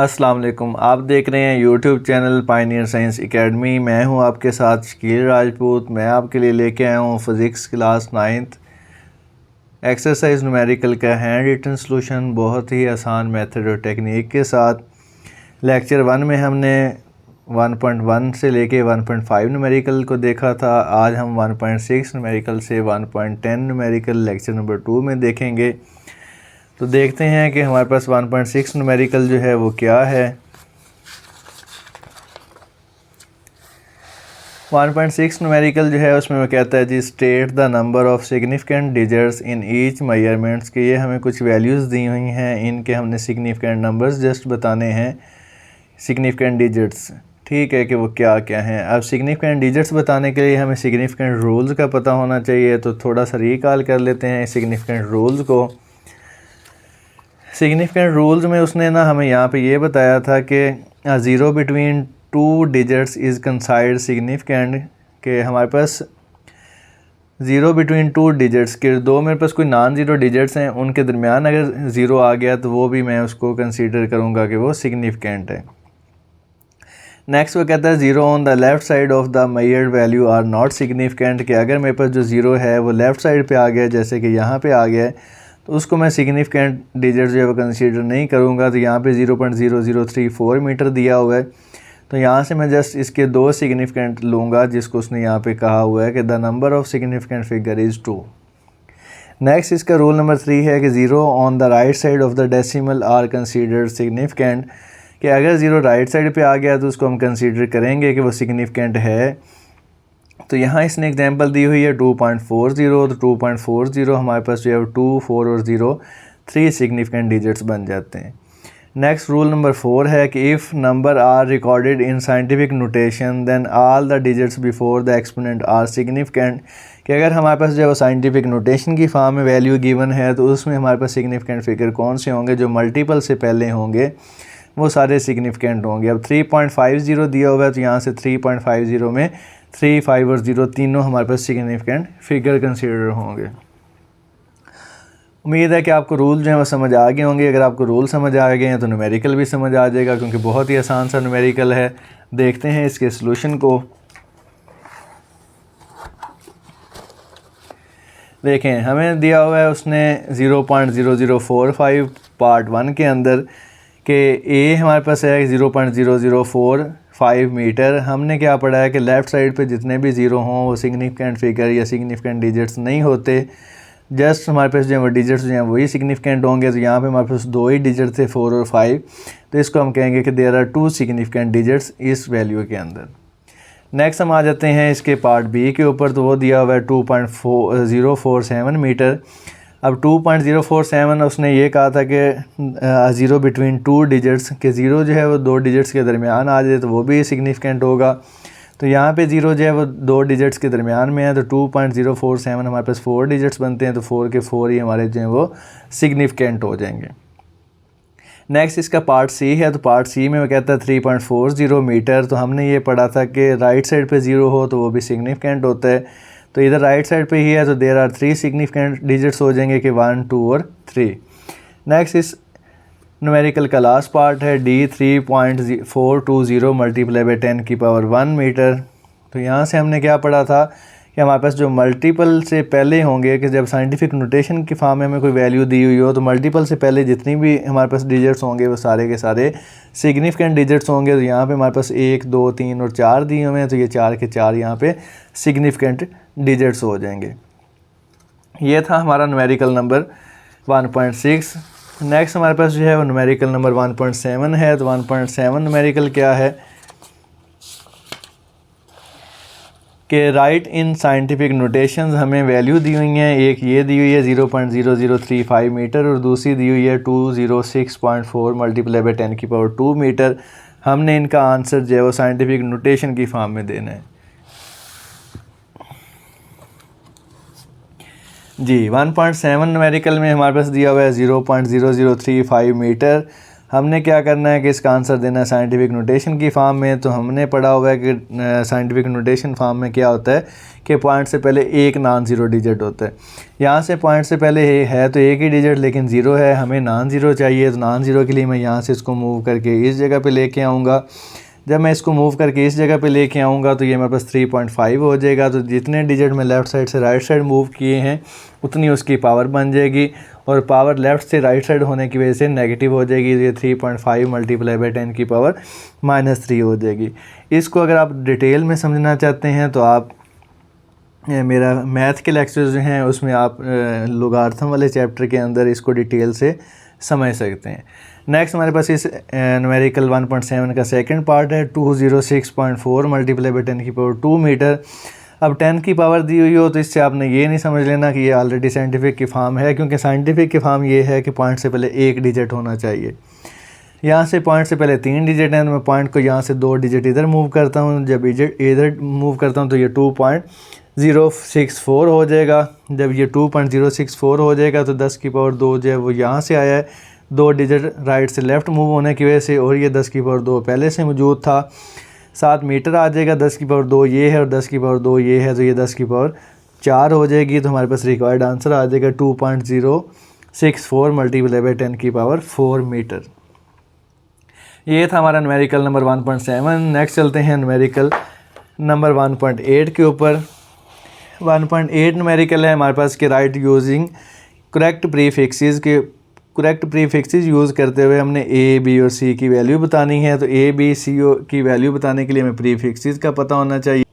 अस्सलाम वालेकुम। आप देख रहे हैं YouTube channel Pioneer science academy. मैं हूं आपके साथ शकील राजपूत। मैं आपके लिए लेके आया हूं physics class 9th exercise numerical का हैंड रिटन सॉल्यूशन, बहुत ही आसान मेथड और टेक्निक के साथ। लेक्चर 1 में हमने 1.1 से लेके 1.5 न्यूमेरिकल को देखा था। आज हम 1.6 न्यूमेरिकल से 1.10 न्यूमेरिकल लेक्चर नंबर 2 में देखेंगे। तो देखते हैं कि हमारे पास 1.6 न्यूमेरिकल जो है वो क्या है। 1.6 न्यूमेरिकल जो है उसमें वो कहता है जी state the number of significant digits in each measurements के। ये हमें कुछ वैल्यूज़ दी हुई हैं, इनके हमने सिग्निफिकेंट नंबर्स जस्ट बताने हैं, सिग्निफिकेंट डिजिट्स। ठीक है कि वो क्या क्या हैं। अब सिग्निफिकेंट डिजिट्स बताने के लिए हमें सिग्निफिकेंट रूल्स का पता होना चाहिए। तो थोड़ा सा रिकॉल कर लेते हैं सिग्निफिकेंट रूल्स को। सिग्निफिकेंट रूल्स में उसने ना हमें यहाँ पे ये बताया था कि zero between two digits is कंसाइड significant, कि हमारे पास ज़ीरो बिटवीन टू डिजिट्स के दो मेरे पास कोई नॉन ज़ीरो डिजिट्स हैं, उनके दरमियान अगर ज़ीरो आ गया तो वो भी मैं उसको कंसीडर करूँगा कि वो सिग्निफिकेंट है। नेक्स्ट वो कहता है zero on the left side of the measured value are not significant, कि अगर मेरे पास जो ज़ीरो है वो लेफ़्ट साइड पे आ गया, जैसे कि यहाँ पे आ गया है, तो उसको मैं सिग्निफिकेंट डिजिट जो है वो कंसीडर नहीं करूँगा। तो यहाँ पे 0.0034 मीटर दिया हुआ है, तो यहाँ से मैं जस्ट इसके दो सिग्निफिकेंट लूँगा, जिसको उसने यहाँ पे कहा हुआ है कि the number of significant figure is 2। Next इसका रूल नंबर 3 है कि zero on the right side of the decimal are considered significant, कि अगर ज़ीरो राइट साइड पे आ गया तो उसको हम कंसीडर करेंगे कि वो सिग्निफिकेंट है। तो यहाँ इसने एग्जांपल दी हुई है 2.40, तो 2.40 हमारे पास जो है 2, 4 और 0 3 सिग्निफिकेंट डिजिट्स बन जाते हैं। नेक्स्ट रूल नंबर 4 है कि if number are recorded in scientific notation then all the digits before the exponent are significant, कि अगर हमारे पास जो है वो साइंटिफिक नोटेशन की फॉर्म में वैल्यू गिवन है तो उसमें हमारे पास सिग्निफिकेंट फिगर कौन से होंगे, जो मल्टीपल से पहले होंगे वो सारे सिग्निफिकेंट होंगे। अब 3.50 दिया हुआ है, तो यहाँ से 3.50 में 3, 5 और 0 तीनों हमारे पास सिग्निफिकेंट फिगर कंसीडर होंगे। उम्मीद है कि आपको रूल जो है वो समझ आ गए होंगे। अगर आपको रूल समझ आ गए हैं तो न्यूमेरिकल भी समझ आ जाएगा, क्योंकि बहुत ही आसान सा न्यूमेरिकल है। देखते हैं इसके सलूशन को। देखें हमें दिया हुआ है उसने 0.0045 पार्ट 1 के अंदर कि ए हमारे पास है 0.0045 मीटर। हमने क्या पढ़ा है कि लेफ़्ट साइड पे जितने भी ज़ीरो हों वो सिग्निफिकेंट फिगर या सिग्निफिकेंट डिजिट्स नहीं होते, जस्ट हमारे पास जो है वो डिजिट्स जो हैं वही सिग्निफिकेंट होंगे। तो यहाँ पे हमारे पास दो ही डिजिट थे 4 और 5, तो इसको हम कहेंगे कि देयर आर 2 सिग्निफिकेंट डिजिट्स इस वैल्यू के अंदर। नेक्स्ट हम आ जाते हैं इसके पार्ट बी के ऊपर। तो वो दिया हुआ है 2.047 मीटर। अब 2.047 उसने ये कहा था कि ज़ीरो बिटवीन टू डिजिट्स, के ज़ीरो जो है वो दो डिजिट्स के दरमियान आ जाए तो वो भी सिग्निफिकेंट होगा। तो यहाँ पे ज़ीरो जो है वो दो डिजिट्स के दरमियान में है, तो 2.047 हमारे पास 4 डिजिट्स बनते हैं, तो 4 के 4 ही हमारे जो हैं वो सिग्निफिकेंट हो जाएंगे। नेक्स्ट इसका पार्ट सी है। तो पार्ट सी में वो कहता है 3.40 मीटर। तो हमने ये पढ़ा था कि राइट साइड पे ज़ीरो हो तो वो भी सिग्निफिकेंट होता है, तो इधर राइट साइड पे ही है, तो देयर आर 3 सिग्निफिकेंट डिजिट्स हो जाएंगे कि 1, 2 और 3। नेक्स्ट इस न्यूमेरिकल का लास्ट पार्ट है डी 3.420 मल्टीप्लाई बाई 10 की पावर 1 मीटर। तो यहाँ से हमने क्या पढ़ा था कि हमारे पास जो मल्टीपल से पहले होंगे, कि जब साइंटिफिक नोटेशन की फॉर्म में हमें कोई वैल्यू दी हुई हो तो मल्टीपल से पहले जितनी भी हमारे पास डिजिट्स होंगे वो सारे के सारे सिग्निफिकेंट डिजिट्स होंगे। तो यहाँ पे हमारे पास 1, 2, 3 और 4 दिए हुए हैं, तो ये 4 के 4 यहाँ पे सिग्निफिकेंट डिजिट्स हो जाएंगे। ये था हमारा न्यूमेरिकल नंबर 1.6। नेक्स्ट हमारे पास जो है वो न्यूमेरिकल नंबर 1.7 है। तो 1.7 न्यूमेरिकल क्या है कि राइट इन साइंटिफिक नोटेशंस हमें वैल्यू दी हुई हैं। एक ये दी हुई है 0.0035 मीटर और दूसरी दी हुई है 206.4 मल्टीप्लाई बाई 10 की पावर 2 मीटर। हमने इनका आंसर जो है वो साइंटिफिक नोटेशन की फॉर्म में देना है जी। 1.7 न्यूमेरिकल में हमारे पास दिया हुआ है 0.0035 मीटर। हमने क्या करना है कि इसका आंसर देना है साइंटिफिक नोटेशन की फॉर्म में। तो हमने पढ़ा हुआ है कि साइंटिफिक नोटेशन फॉर्म में क्या होता है कि पॉइंट से पहले एक नॉन ज़ीरो डिजिट होता है। यहाँ से पॉइंट से पहले है तो एक ही डिजिट लेकिन ज़ीरो है, हमें नॉन ज़ीरो चाहिए। तो नॉन ज़ीरो के लिए मैं यहाँ से इसको मूव करके इस जगह पे लेके आऊँगा। जब मैं इसको मूव करके इस जगह पे लेके आऊँगा तो ये मेरे पास 3.5 हो जाएगा। तो जितने डिजिट मैं लेफ़्ट साइड से राइट साइड मूव किए हैं उतनी उसकी पावर बन जाएगी, और पावर लेफ़्ट से राइट साइड होने की वजह से नेगेटिव हो जाएगी। ये 3.5 मल्टीप्लाई बाई 10 की पावर -3 हो जाएगी। इसको अगर आप डिटेल में समझना चाहते हैं तो आप मेरा मैथ के लेक्चर जो हैं उसमें आप लोगार्थम वाले चैप्टर के अंदर इसको डिटेल से समझ सकते हैं। नेक्स्ट हमारे पास इस न्यूमेरिकल 1.7 का सेकंड पार्ट है 206.4 मल्टीप्लाई बाई 10 की पावर 2 मीटर। अब 10 की पावर दी हुई हो तो इससे आपने ये नहीं समझ लेना कि ये ऑलरेडी साइंटिफिक की फॉर्म है, क्योंकि साइंटिफिक की फॉर्म ये है कि पॉइंट से पहले एक डिजिट होना चाहिए। यहाँ से पॉइंट से पहले 3 डिजिट हैं तो मैं पॉइंट को यहाँ से 2 डिजिट इधर मूव करता हूँ। जब इधर मूव करता हूँ तो ये 2.064 हो जाएगा। जब ये 2.064 हो जाएगा तो 10 की पावर 2 जो है वो यहाँ से आया है, 2 डिजिट राइट से लेफ़्ट मूव होने की वजह से, और ये 10 की पावर 2 पहले से मौजूद था। 7 मीटर आ जाएगा, 10 की पावर 2 ये है और 10 की पावर 2 ये है, तो ये 10 की पावर 4 हो जाएगी। तो हमारे पास रिक्वायर्ड आंसर आ जाएगा 2.064 मल्टीप्लाई बाई 10 की पावर 4 मीटर। ये था हमारा न्यूमेरिकल नंबर 1.7। नेक्स्ट चलते हैं न्यूमेरिकल नंबर 1.8 के ऊपर। 1.8 न्यूमेरिकल है हमारे पास कि right using correct prefixes use करते हुए हमने ए, बी और सी की वैल्यू बतानी है। तो ए, बी, सी की वैल्यू बताने के लिए हमें प्रीफिक्सेस का पता होना चाहिए।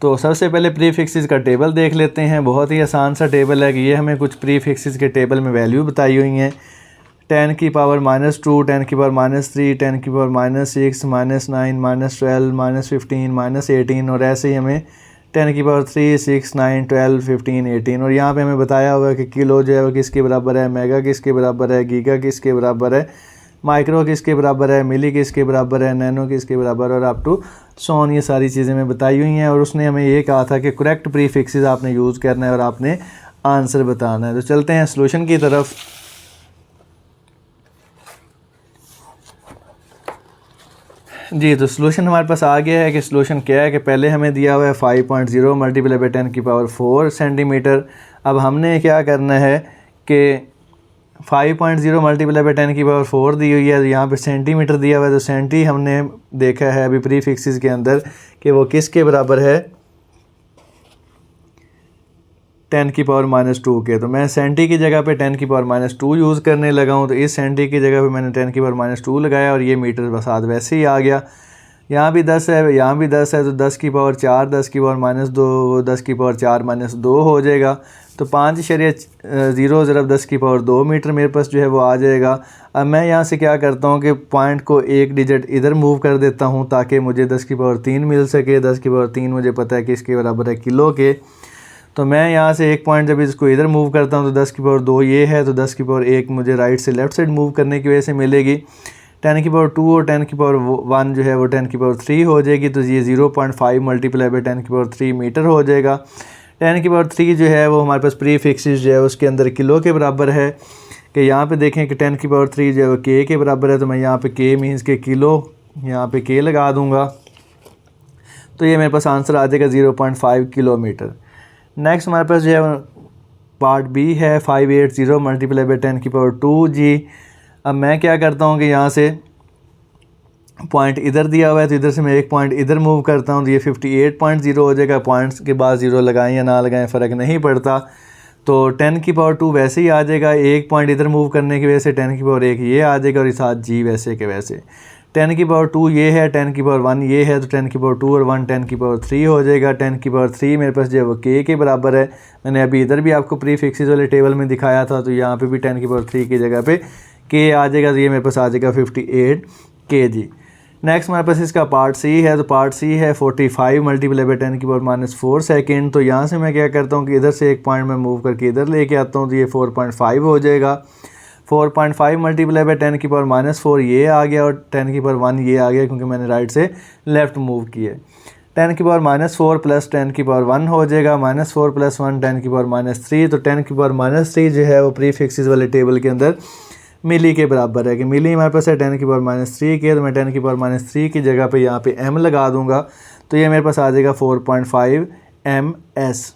तो सबसे पहले प्रीफिक्सेस का टेबल देख लेते हैं। बहुत ही आसान सा टेबल है कि ये हमें कुछ प्रीफिक्सेस के टेबल में वैल्यू बताई हुई हैं। 10 की पावर -2, 10 की पावर -3, 10 की पावर -6, -9, -12, -15, -18, और ऐसे ही हमें 10 की पावर 3, 6, 9, 12, 15, 18। और यहाँ पे हमें बताया हुआ है कि किलो जो है वो किसके बराबर है, मेगा किसके बराबर है, गीगा किसके बराबर है, माइक्रो किसके बराबर है, मिली किसके बराबर है, नैनो किसके बराबर है, और अप टू सोन, ये सारी चीज़ें हमें बताई हुई हैं। और उसने हमें ये कहा था कि करेक्ट प्रीफिक्सेस आपने यूज़ करना है और आपने आंसर बताना है। तो चलते हैं सॉल्यूशन की तरफ। जी, तो सॉल्यूशन हमारे पास आ गया है कि सॉल्यूशन क्या है कि पहले हमें दिया हुआ है 5.0 मल्टीप्लाई बाई 10 की पावर 4 सेंटीमीटर। अब हमने क्या करना है कि 5.0 मल्टीप्लाई बाई 10 की पावर 4 दी हुई है, तो यहाँ पे सेंटीमीटर दिया हुआ है। तो सेंटी हमने देखा है अभी प्रीफिक्सेस के अंदर कि वो किसके बराबर है, 10 की पावर -2 के। तो मैं सेंटी की जगह पे 10 की पावर -2 यूज़ करने लगा हूँ। तो इस सेंटी की जगह पे मैंने 10 की पावर -2 लगाया और ये मीटर के साथ वैसे ही आ गया। यहाँ भी 10 है, यहाँ भी 10 है, तो 10 की पावर 4, 10 की पावर -2, 10 की पावर 4 -2 हो जाएगा। तो 5.0 ज़रब 10 की पावर 2 मीटर मेरे पास जो है वो आ जाएगा। अब मैं यहाँ से क्या करता हूँ कि पॉइंट को एक डिजिट इधर मूव कर देता हूँ ताकि मुझे 10 की पावर 3 मिल सके। 10 की पावर 3 मुझे पता है कि इसके बराबर है किलो के। तो मैं यहाँ से एक पॉइंट जब इसको इधर मूव करता हूँ तो 10 की पावर 2 ये है, तो 10 की पावर 1 मुझे राइट से लेफ़्ट साइड मूव करने की वजह से मिलेगी। 10 की पावर 2 और 10 की पावर 1 जो है वो 10 की पावर 3 हो जाएगी। तो ये 0.5 मल्टीप्लाई बाई 10 की पावर 3 मीटर हो जाएगा। 10 की पावर 3 जो है वो हमारे पास प्रीफिक्सेस जो है उसके अंदर किलो के बराबर है। कि यहाँ पे देखें कि 10 की पावर 3 जो है वो के के बराबर है। तो मैं यहाँ पे के मीन्स के किलो, यहाँ पे के लगा दूँगा। तो ये मेरे पास आंसर आ जाएगा 0.5 किलोमीटर। नेक्स्ट हमारे पास जो है पार्ट बी है 580 मल्टीप्लाई बाई 10 की पावर 2 जी। अब मैं क्या करता हूँ कि यहाँ से पॉइंट इधर दिया हुआ है तो इधर से मैं एक पॉइंट इधर मूव करता हूँ तो ये 58.0 हो जाएगा। पॉइंट्स के बाद 0 लगाएं या ना लगाएं फ़र्क नहीं पड़ता। तो 10 की पावर 2 वैसे ही आ जाएगा। एक पॉइंट इधर मूव करने की वजह से 10 की पावर 1 ये आ जाएगा और साथ जी वैसे के वैसे। 10 की पावर 2 ये है, 10 की पावर 1 ये है, तो 10 की पावर 2 और 1 10 की पावर 3 हो जाएगा। 10 की पावर 3 मेरे पास जो है वो के बराबर है। मैंने अभी इधर भी आपको प्रीफिक्सेस वाले टेबल में दिखाया था, तो यहाँ पे भी 10 की पावर 3 की जगह पे के आ जाएगा। तो ये मेरे पास आ जाएगा 58 kg। नेक्स्ट हमारे पास इसका पार्ट सी है। तो पार्ट सी है 45 मल्टीप्लाई बाई 10 की पावर -4 सेकेंड। तो यहाँ से मैं क्या करता हूँ कि इधर से एक पॉइंट में मूव करके इधर लेके आता हूँ तो ये 4.5 हो जाएगा। 4.5 मल्टीप्लाई बाई 10 की पावर -4 ये आ गया और 10 की पावर 1 ये आ गया क्योंकि मैंने राइट से लेफ़्ट मूव किया। 10 की पावर -4 प्लस 10 की पावर 1 हो जाएगा। -4 प्लस 1 10 की पावर -3। तो 10 की पावर -3 जो है वो प्रीफिक्सेस वाले टेबल के अंदर मिली के बराबर है कि मिली हमारे पास है 10 की पावर -3 के, तो मैं 10 की पावर -3 की जगह पे यहाँ पे m लगा दूंगा, तो ये मेरे पास आ जाएगा 4.5 ms।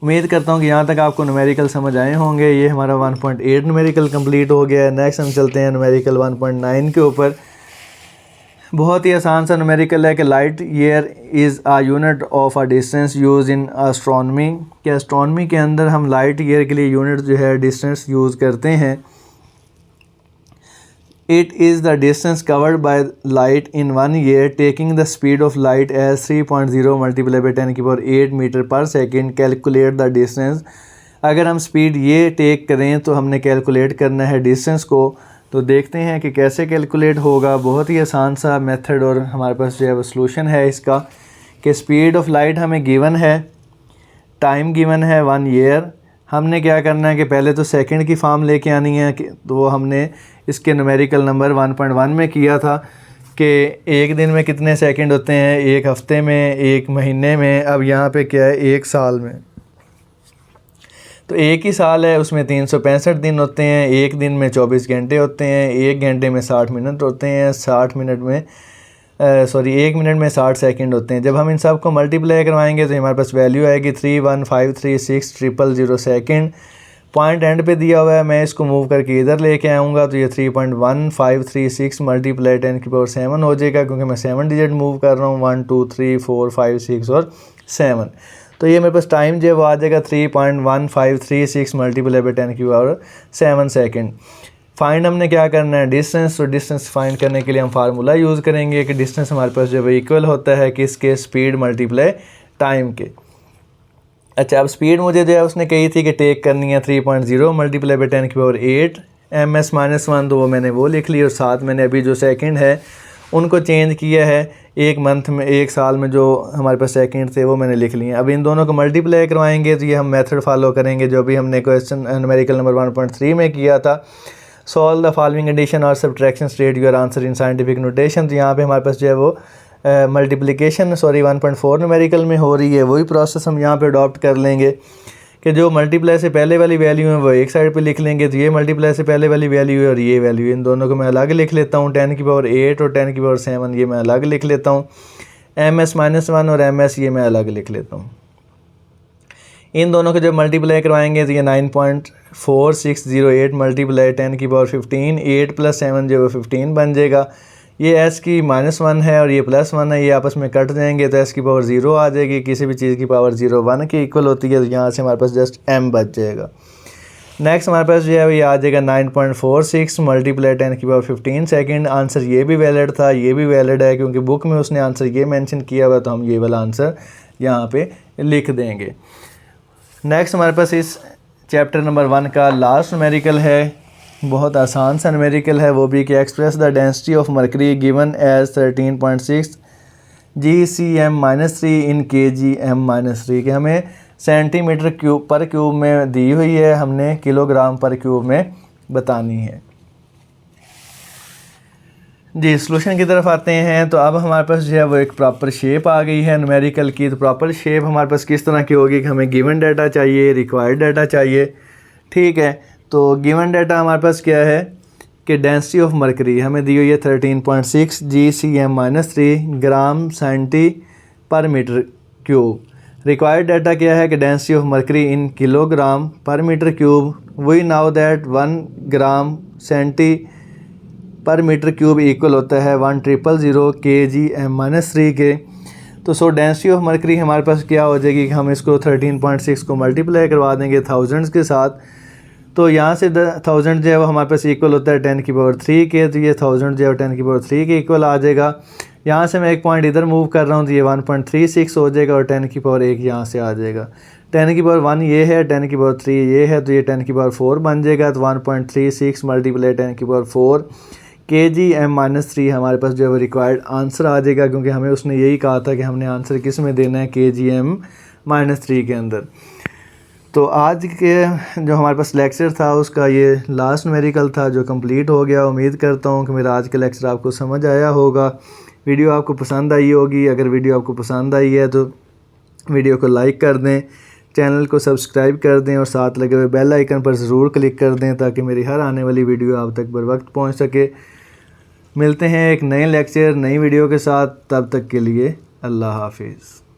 उम्मीद करता हूँ कि यहाँ तक आपको न्यूमेरिकल समझ आए होंगे। ये हमारा 1.8 न्यूमेरिकल कंप्लीट हो गया है। नेक्स्ट हम चलते हैं न्यूमेरिकल 1.9 के ऊपर। बहुत ही आसान सा न्यूमेरिकल है कि light year is a unit of a distance use in astronomy, कि एस्ट्रोनॉमी के अंदर हम लाइट ईयर के लिए यूनिट जो है डिस्टेंस यूज़ करते हैं। It is the distance covered by light in 1 year taking the speed of light as 3.0 multiply by 10 की power 8 metre per second. Calculate the distance. अगर हम स्पीड ये टेक करें तो हमने कैलकुलेट करना है डिस्टेंस को। तो देखते हैं कि कैसे कैलकुलेट होगा। बहुत ही आसान सा मेथड और हमारे पास जो है वो सॉल्यूशन है इसका, कि स्पीड ऑफ लाइट हमें गिवन है, टाइम गिवन है 1 ईयर। हमने क्या करना है कि पहले तो सेकंड की फॉर्म लेके आनी है, कि तो वो हमने इसके न्यूमेरिकल नंबर 1.1 में किया था कि एक दिन में कितने सेकंड होते हैं, एक हफ्ते में, एक महीने में। अब यहाँ पे क्या है, एक साल में। तो एक ही साल है, उसमें 365 दिन होते हैं, एक दिन में 24 घंटे होते हैं, एक घंटे में 60 मिनट होते हैं, 60 मिनट में एक मिनट में 60 सेकंड होते हैं। जब हम इन सब को मल्टीप्लाई करवाएंगे तो हमारे पास वैल्यू आएगी 31536 सेकंड। पॉइंट एंड पे दिया हुआ है, मैं इसको मूव करके इधर लेके आऊँगा तो ये 3.1536 मल्टीप्लाई 10 की पावर 7 हो जाएगा, क्योंकि मैं 7 डिजिट मूव कर रहा हूँ, 1 2 3 4 5 6 और 7। तो ये मेरे पास टाइम जो वो आ जाएगा 3.1536 मल्टीप्लाई बाई 10 की पावर 7 सेकंड। फाइंड हमने क्या करना है, डिस्टेंस। तो डिस्टेंस फाइंड करने के लिए हम फार्मूला यूज़ करेंगे कि डिस्टेंस हमारे पास जो है इक्वल होता है किसके, स्पीड मल्टीप्लाई टाइम के। अच्छा, अब स्पीड मुझे जो है उसने कही थी कि टेक करनी है 3.0 मल्टीप्लाई बाई 10 की पावर 8 ms-1, तो वो मैंने वो लिख ली। और साथ मैंने अभी जो सेकंड है उनको चेंज किया है, एक मंथ में, एक साल में जो हमारे पास सेकंड थे वो मैंने लिख लिए। अब इन दोनों को मल्टीप्लाई करवाएंगे तो ये हम मेथड फॉलो करेंगे जो भी हमने क्वेश्चन न्यूमेरिकल नंबर 1.3 में किया था। सॉल्व द फॉलोइंग एडिशन और subtraction, state your answer in scientific notation. तो यहाँ पे हमारे पास जो है वो मल्टीप्लिकेशन 1.4 न्यूमेरिकल में हो रही है, वही प्रोसेस हम यहाँ पे अडॉप्ट कर लेंगे कि जो मल्टीप्लाई से पहले वाली वैल्यू है वो एक साइड पे लिख लेंगे। तो ये मल्टीप्लाई से पहले वाली वैल्यू है और ये वैल्यू है, इन दोनों को मैं अलग लिख लेता हूँ। 10 की पावर 8 और 10 की पावर 7 ये मैं अलग लिख लेता हूँ। ms-1 और ms ये मैं अलग लिख लेता हूँ। इन दोनों को जब मल्टीप्लाई करवाएंगे तो ये 9.4608 मल्टीप्लाई 10 की पावर 15, 8 + 7 जो 15 बन जाएगा। ये s की -1 है और ये +1 है, ये आपस में कट जाएंगे तो s की पावर 0 आ जाएगी। किसी भी चीज़ की पावर 0 1 के इक्वल होती है, तो यहाँ से हमारे पास जस्ट m बच जाएगा। नेक्स्ट हमारे पास जो है ये आ जाएगा 9.46 मल्टीप्लाई 10 की पावर 15 सेकंड। आंसर ये भी वैलिड था, ये भी वैलिड है, क्योंकि बुक में उसने आंसर ये मेंशन किया हुआ, तो हम ये वाला आंसर यहाँ पे लिख देंगे। नेक्स्ट हमारे पास इस चैप्टर नंबर 1 का लास्ट न्यूमेरिकल है, बहुत आसान सा न्यूमेरिकल है वो भी, कि express the density of mercury given as 13.6 GCm-3 in kgm-3, कि हमें सेंटीमीटर क्यूब पर क्यूब में दी हुई है, हमने किलोग्राम पर क्यूब में बतानी है। जी, सॉल्यूशन की तरफ आते हैं। तो अब हमारे पास जो है वो एक प्रॉपर शेप आ गई है न्यूमेरिकल की। तो प्रॉपर शेप हमारे पास किस तरह की होगी कि हमें गिवन डाटा चाहिए, रिक्वायर्ड डाटा चाहिए, ठीक है। तो गिवन डाटा हमारे पास क्या है कि डेंसिटी ऑफ मरकरी हमें दी हुई है 13.6 GCm-3 ग्राम सेंटी पर मीटर क्यूब। रिक्वायर्ड डाटा क्या है कि density of mercury in kilogram पर metre cube. We now that 1 gram centi पर मीटर क्यूब इक्वल होता है 1000 kgm-3 के। तो डेंसिटी ऑफ मरकरी हमारे पास क्या हो जाएगी कि हम इसको 13.6 को मल्टीप्लाई करवा देंगे थाउजेंड्स के साथ। तो यहाँ से 1000 जो है वो हमारे पास इक्वल होता है 10 की पावर 3 के, तो ये 1000 जो है 10 की पावर 3 के इक्वल आ जाएगा। यहाँ से मैं एक पॉइंट इधर मूव कर रहा हूँ तो ये 1.36 हो जाएगा और 10 की पावर 1 यहाँ से आ जाएगा। 10 की पावर 1 ये है, 10 की पावर 3 ये है, तो ये 10 की पावर 4 बन जाएगा। तो 1.36 मल्टीप्लाई 10 की पावर 4 kgm-3 हमारे पास जो है वो रिक्वायर्ड आंसर आ जाएगा, क्योंकि हमें उसने यही कहा था कि हमने आंसर किस में देना है, kgm-3 के अंदर। तो आज के जो हमारे पास लेक्चर था उसका ये लास्ट न्यूमेरिकल था जो कंप्लीट हो गया। उम्मीद करता हूँ कि मेरा आज का लेक्चर आपको समझ आया होगा, वीडियो आपको पसंद आई होगी। अगर वीडियो आपको पसंद आई है तो वीडियो को लाइक कर दें, चैनल को सब्सक्राइब कर दें और साथ लगे हुए बेल आइकन पर ज़रूर क्लिक कर दें ताकि मेरी हर आने वाली वीडियो आप तक बर वक्त पहुँच सके। मिलते हैं एक नए लेक्चर नई वीडियो के साथ, तब तक के लिए अल्लाह हाफिज़।